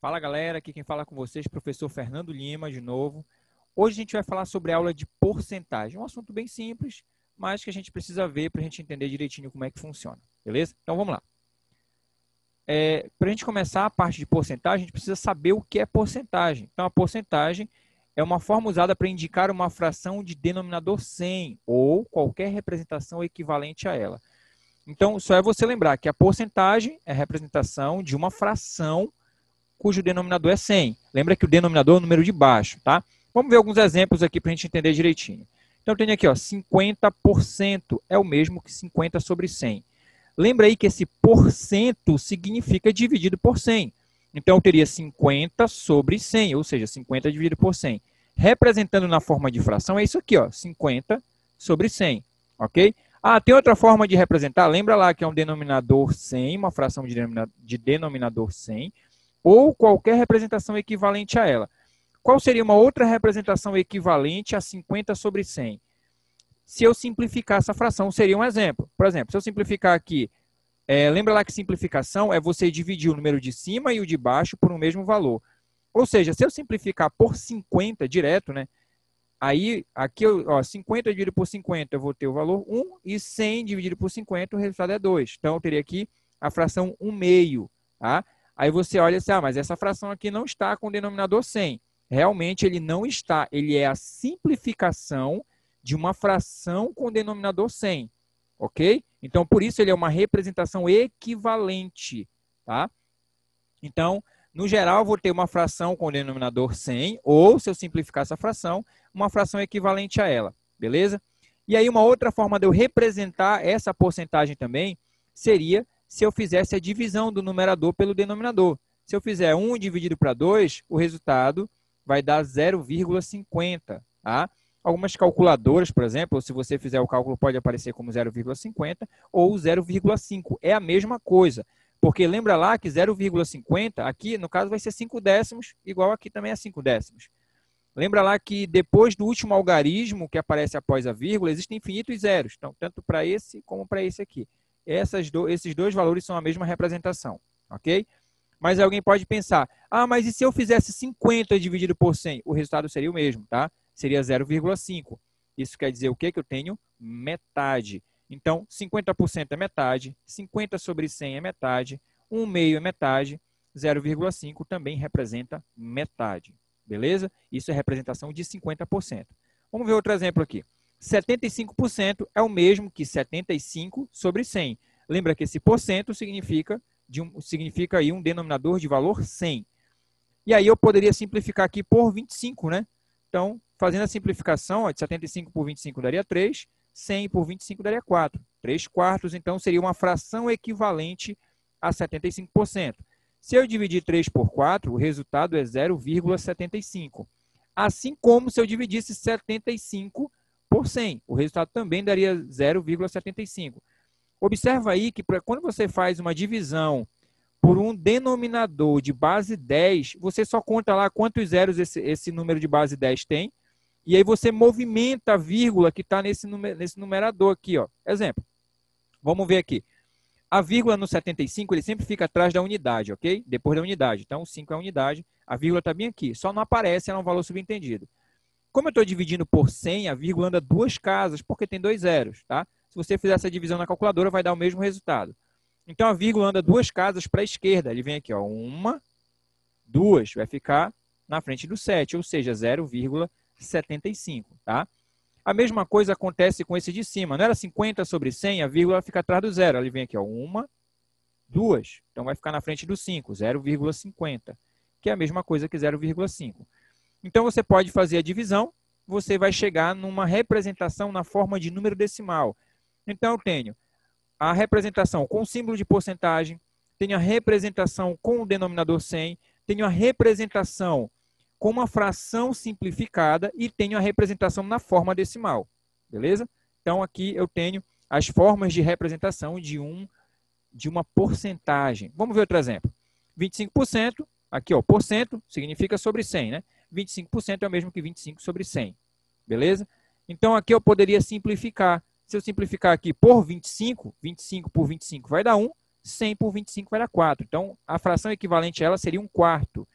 Fala galera, aqui quem fala com vocês é o professor Fernando Lima de novo. Hoje a gente vai falar sobre a aula de porcentagem, um assunto bem simples, mas que a gente precisa ver para a gente entender direitinho como é que funciona, beleza? Então vamos lá. Para a gente começar a parte de porcentagem, a gente precisa saber o que é porcentagem. Então a porcentagem é uma forma usada para indicar uma fração de denominador 100 ou qualquer representação equivalente a ela. Então só é você lembrar que a porcentagem é a representação de uma fração cujo denominador é 100. Lembra que o denominador é o número de baixo, tá? Vamos ver alguns exemplos aqui para a gente entender direitinho. Então, eu tenho aqui, ó, 50% é o mesmo que 50 sobre 100. Lembra aí que esse porcento significa dividido por 100. Então, eu teria 50 sobre 100, ou seja, 50 dividido por 100. Representando na forma de fração, é isso aqui, ó, 50 sobre 100, ok? Ah, tem outra forma de representar, lembra lá que é um denominador 100, uma fração de denominador 100, ou qualquer representação equivalente a ela. Qual seria uma outra representação equivalente a 50 sobre 100? Se eu simplificar essa fração, seria um exemplo. Por exemplo, se eu simplificar aqui, lembra lá que simplificação é você dividir o número de cima e o de baixo por um mesmo valor. Ou seja, se eu simplificar por 50 direto, né? Aí, aqui, ó, 50 dividido por 50, eu vou ter o valor 1, e 100 dividido por 50, o resultado é 2. Então, eu teria aqui a fração 1 meio, tá? Aí você olha assim, mas essa fração aqui não está com o denominador 100. Realmente ele não está, ele é a simplificação de uma fração com o denominador 100, ok? Então, por isso ele é uma representação equivalente, tá? Então, no geral, eu vou ter uma fração com o denominador 100, ou, se eu simplificar essa fração, uma fração equivalente a ela, beleza? E aí, uma outra forma de eu representar essa porcentagem também seria se eu fizesse a divisão do numerador pelo denominador. Se eu fizer 1 dividido para 2, o resultado vai dar 0,50, tá? Algumas calculadoras, por exemplo, se você fizer o cálculo, pode aparecer como 0,50 ou 0,5. É a mesma coisa. Porque lembra lá que 0,50, aqui no caso vai ser 5 décimos, igual aqui também é 5 décimos. Lembra lá que depois do último algarismo que aparece após a vírgula, existem infinitos zeros. Então, tanto para esse como para esse aqui. Esses dois valores são a mesma representação, ok? Mas alguém pode pensar, mas e se eu fizesse 50 dividido por 100? O resultado seria o mesmo, tá? Seria 0,5. Isso quer dizer o quê? Que eu tenho metade. Então, 50% é metade, 50 sobre 100 é metade, 1 meio é metade, 0,5 também representa metade. Beleza? Isso é representação de 50%. Vamos ver outro exemplo aqui. 75% é o mesmo que 75 sobre 100. Lembra que esse porcento significa aí um denominador de valor 100. E aí eu poderia simplificar aqui por 25, né? Então, fazendo a simplificação, ó, de 75 por 25 daria 3, 100 por 25 daria 4. 3 quartos, então, seria uma fração equivalente a 75%. Se eu dividir 3 por 4, o resultado é 0,75. Assim como se eu dividisse 75 por 100, o resultado também daria 0,75. Observa aí que quando você faz uma divisão por um denominador de base 10, você só conta lá quantos zeros esse número de base 10 tem, e aí você movimenta a vírgula que está nesse numerador aqui, ó. Exemplo, vamos ver aqui. A vírgula no 75, ele sempre fica atrás da unidade, ok? Depois da unidade. Então, 5 é a unidade, a vírgula está bem aqui. Só não aparece, ela é um valor subentendido. Como eu estou dividindo por 100, a vírgula anda 2 casas, porque tem 2 zeros, tá? Se você fizer essa divisão na calculadora, vai dar o mesmo resultado. Então, a vírgula anda 2 casas para a esquerda. Ele vem aqui, ó, 1, 2, vai ficar na frente do 7, ou seja, 0,75, tá? A mesma coisa acontece com esse de cima. Não era 50 sobre 100, a vírgula fica atrás do zero. Ele vem aqui, ó, 1, 2. Então, vai ficar na frente do 5, 0,50, que é a mesma coisa que 0,5. Então, você pode fazer a divisão, você vai chegar numa representação na forma de número decimal. Então, eu tenho a representação com símbolo de porcentagem, tenho a representação com o denominador 100, tenho a representação com uma fração simplificada e tenho a representação na forma decimal, beleza? Então, aqui eu tenho as formas de representação de uma porcentagem. Vamos ver outro exemplo. 25%, aqui, ó, porcento significa sobre 100, né? 25% é o mesmo que 25 sobre 100, beleza? Então, aqui eu poderia simplificar. Se eu simplificar aqui por 25, 25 por 25 vai dar 1, 100 por 25 vai dar 4. Então, a fração equivalente a ela seria 1/4.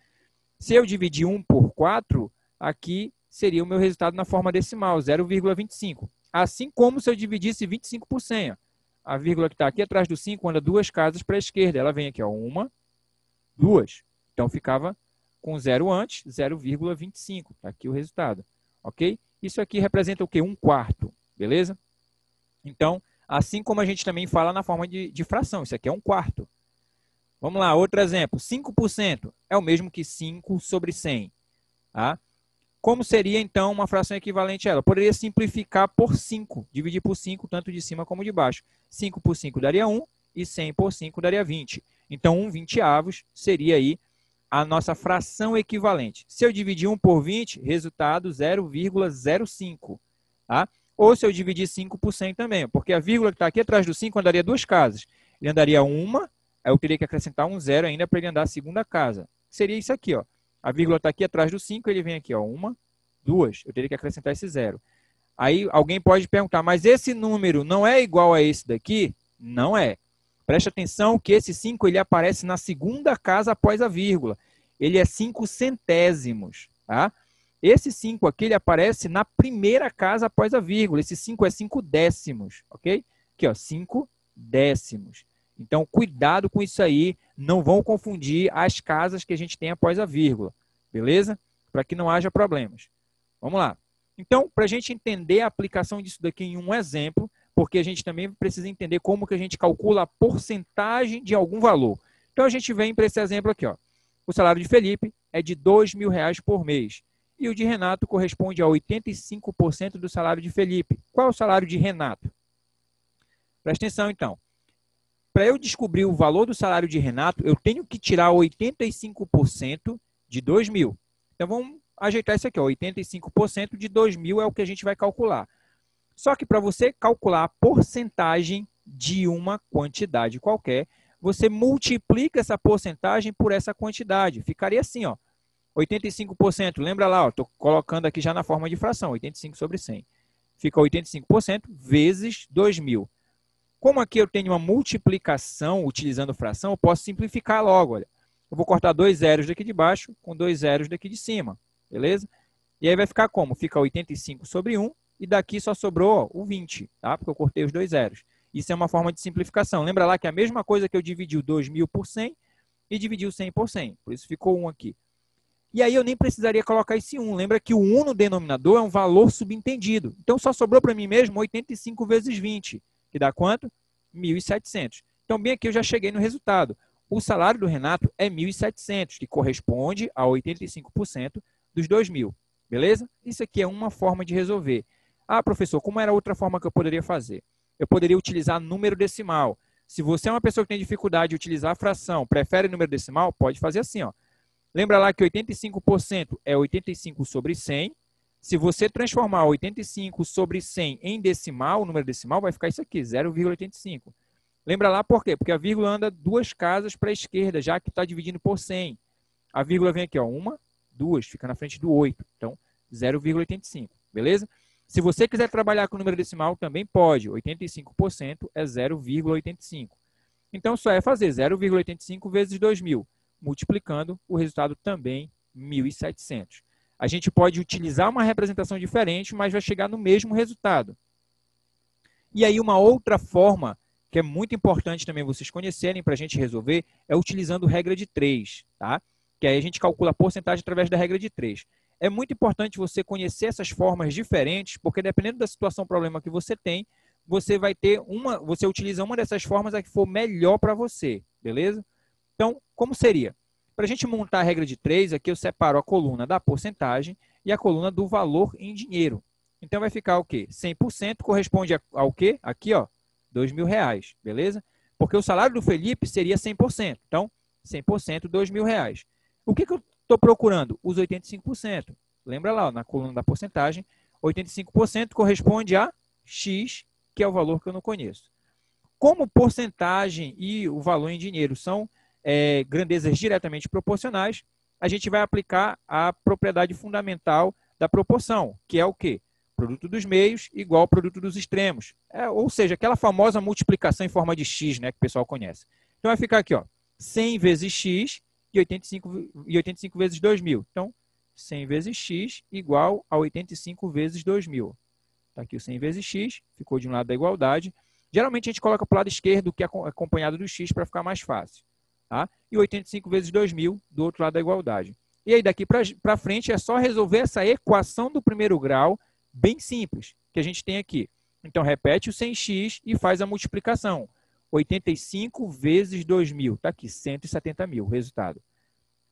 Se eu dividir 1 por 4, aqui seria o meu resultado na forma decimal, 0,25. Assim como se eu dividisse 25 por 100. Ó. A vírgula que está aqui atrás do 5 anda 2 casas para a esquerda. Ela vem aqui, ó, 1, 2. Então, ficava com 0 antes, 0,25. Está aqui o resultado. Ok? Isso aqui representa o quê? 1/4. Beleza? Então, assim como a gente também fala na forma de fração. Isso aqui é 1/4. Vamos lá, outro exemplo. 5% é o mesmo que 5 sobre 100. Tá? Como seria, então, uma fração equivalente a ela? Eu poderia simplificar por 5. Dividir por 5, tanto de cima como de baixo. 5 por 5 daria 1 e 100 por 5 daria 20. Então, 1/20 seria aí a nossa fração equivalente. Se eu dividir 1 por 20, resultado 0,05. Tá? Ou se eu dividir 5 por 100 também, porque a vírgula que está aqui atrás do 5 andaria 2 casas. Ele andaria 1, aí eu teria que acrescentar um 0 ainda para ele andar a segunda casa. Seria isso aqui, ó. A vírgula está aqui atrás do 5, ele vem aqui, ó, 1, 2. Eu teria que acrescentar esse 0. Aí alguém pode perguntar, mas esse número não é igual a esse daqui? Não é. Preste atenção que esse 5 ele aparece na segunda casa após a vírgula. Ele é 5 centésimos. Tá? Esse 5 aqui ele aparece na primeira casa após a vírgula. Esse 5 é 5 décimos. Ok? Aqui, ó, 5 décimos. Então, cuidado com isso aí. Não vão confundir as casas que a gente tem após a vírgula. Beleza? Para que não haja problemas. Vamos lá. Então, para a gente entender a aplicação disso daqui em um exemplo, porque a gente também precisa entender como que a gente calcula a porcentagem de algum valor. Então, a gente vem para esse exemplo aqui. Ó. O salário de Felipe é de R$2.000 por mês. E o de Renato corresponde a 85% do salário de Felipe. Qual é o salário de Renato? Presta atenção, então. Para eu descobrir o valor do salário de Renato, eu tenho que tirar 85% de 2.000. Então, vamos ajeitar isso aqui. 85% de 2.000 é o que a gente vai calcular. Só que para você calcular a porcentagem de uma quantidade qualquer, você multiplica essa porcentagem por essa quantidade. Ficaria assim, ó. 85%, lembra lá, estou colocando aqui já na forma de fração, 85 sobre 100. Fica 85% vezes 2.000. Como aqui eu tenho uma multiplicação utilizando fração, eu posso simplificar logo. Olha. Eu vou cortar 2 zeros daqui de baixo com 2 zeros daqui de cima. Beleza? E aí vai ficar como? Fica 85 sobre 1 e daqui só sobrou ó, o 20, tá? Porque eu cortei os 2 zeros. Isso é uma forma de simplificação. Lembra lá que é a mesma coisa que eu dividi o 2.000 por 100 e dividi o 100 por 100. Por isso ficou 1 aqui. E aí eu nem precisaria colocar esse 1. Lembra que o 1 no denominador é um valor subentendido. Então só sobrou para mim mesmo 85 vezes 20. Que dá quanto? 1.700. Então, bem aqui eu já cheguei no resultado. O salário do Renato é 1.700, que corresponde a 85% dos 2.000. Beleza? Isso aqui é uma forma de resolver. Ah, professor, como era outra forma que eu poderia fazer? Eu poderia utilizar número decimal. Se você é uma pessoa que tem dificuldade de utilizar a fração, prefere número decimal, pode fazer assim. Ó. Lembra lá que 85% é 85 sobre 100. Se você transformar 85 sobre 100 em decimal, o número decimal vai ficar isso aqui, 0,85. Lembra lá por quê? Porque a vírgula anda 2 casas para a esquerda, já que está dividindo por 100. A vírgula vem aqui, ó, 1, 2, fica na frente do 8. Então, 0,85, beleza? Se você quiser trabalhar com o número decimal, também pode. 85% é 0,85. Então, só é fazer 0,85 vezes 2.000, multiplicando o resultado também 1.700. A gente pode utilizar uma representação diferente, mas vai chegar no mesmo resultado. E aí uma outra forma, que é muito importante também vocês conhecerem para a gente resolver, é utilizando regra de 3, tá? Que aí a gente calcula a porcentagem através da regra de 3. É muito importante você conhecer essas formas diferentes, porque dependendo da situação, problema que você tem, você utiliza uma dessas formas a que for melhor para você, beleza? Então, como seria? Para a gente montar a regra de 3, aqui eu separo a coluna da porcentagem e a coluna do valor em dinheiro. Então, vai ficar o quê? 100% corresponde ao quê? Aqui, ó, R$2.000, beleza? Porque o salário do Felipe seria 100%. Então, 100%, R$2.000. O que eu estou procurando? Os 85%. Lembra lá, ó, na coluna da porcentagem, 85% corresponde a X, que é o valor que eu não conheço. Como porcentagem e o valor em dinheiro são grandezas diretamente proporcionais, a gente vai aplicar a propriedade fundamental da proporção, que é o quê? Produto dos meios igual ao produto dos extremos. Ou seja, aquela famosa multiplicação em forma de x, né, que o pessoal conhece. Então, vai ficar aqui, ó, 100 vezes x e 85 vezes 2.000. Então, 100 vezes x igual a 85 vezes 2.000. Está aqui o 100 vezes x, ficou de um lado da igualdade. Geralmente, a gente coloca para o lado esquerdo, que é acompanhado do x, para ficar mais fácil. Tá? E 85 vezes 2.000 do outro lado da igualdade. E aí, daqui para frente, é só resolver essa equação do primeiro grau, bem simples, que a gente tem aqui. Então, repete o 100x e faz a multiplicação. 85 vezes 2.000. Está aqui, 170.000 o resultado.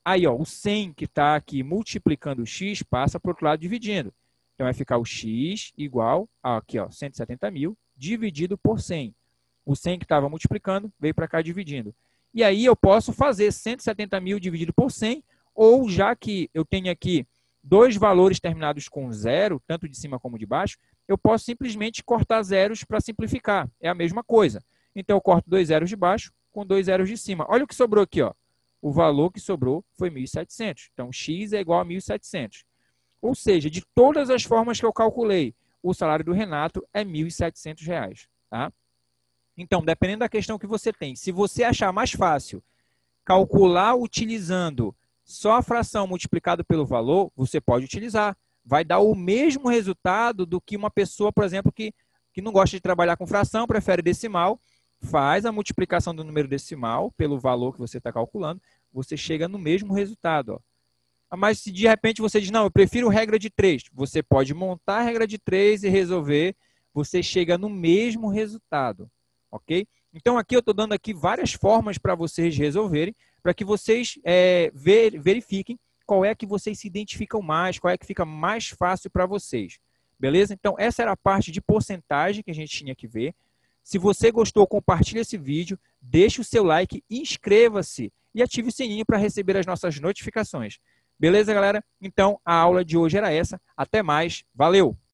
Aí, ó, o 100 que está aqui multiplicando o x passa para o outro lado dividindo. Então, vai ficar o x igual a aqui, ó, 170.000 dividido por 100. O 100 que estava multiplicando veio para cá dividindo. E aí eu posso fazer 170.000 dividido por 100, ou já que eu tenho aqui dois valores terminados com zero, tanto de cima como de baixo, eu posso simplesmente cortar zeros para simplificar. É a mesma coisa. Então, eu corto 2 zeros de baixo com 2 zeros de cima. Olha o que sobrou aqui, ó. O valor que sobrou foi 1.700. Então, x é igual a 1.700. Ou seja, de todas as formas que eu calculei, o salário do Renato é R$ 1.700. Tá? Então, dependendo da questão que você tem, se você achar mais fácil calcular utilizando só a fração multiplicada pelo valor, você pode utilizar. Vai dar o mesmo resultado do que uma pessoa, por exemplo, que não gosta de trabalhar com fração, prefere decimal, faz a multiplicação do número decimal pelo valor que você está calculando, você chega no mesmo resultado. Ó. Mas se de repente você diz, não, eu prefiro regra de 3, você pode montar a regra de 3 e resolver, você chega no mesmo resultado. Ok? Então, aqui eu estou dando aqui várias formas para vocês resolverem, para que vocês verifiquem qual é que vocês se identificam mais, qual é que fica mais fácil para vocês. Beleza? Então, essa era a parte de porcentagem que a gente tinha que ver. Se você gostou, compartilhe esse vídeo, deixe o seu like, inscreva-se e ative o sininho para receber as nossas notificações. Beleza, galera? Então, a aula de hoje era essa. Até mais. Valeu!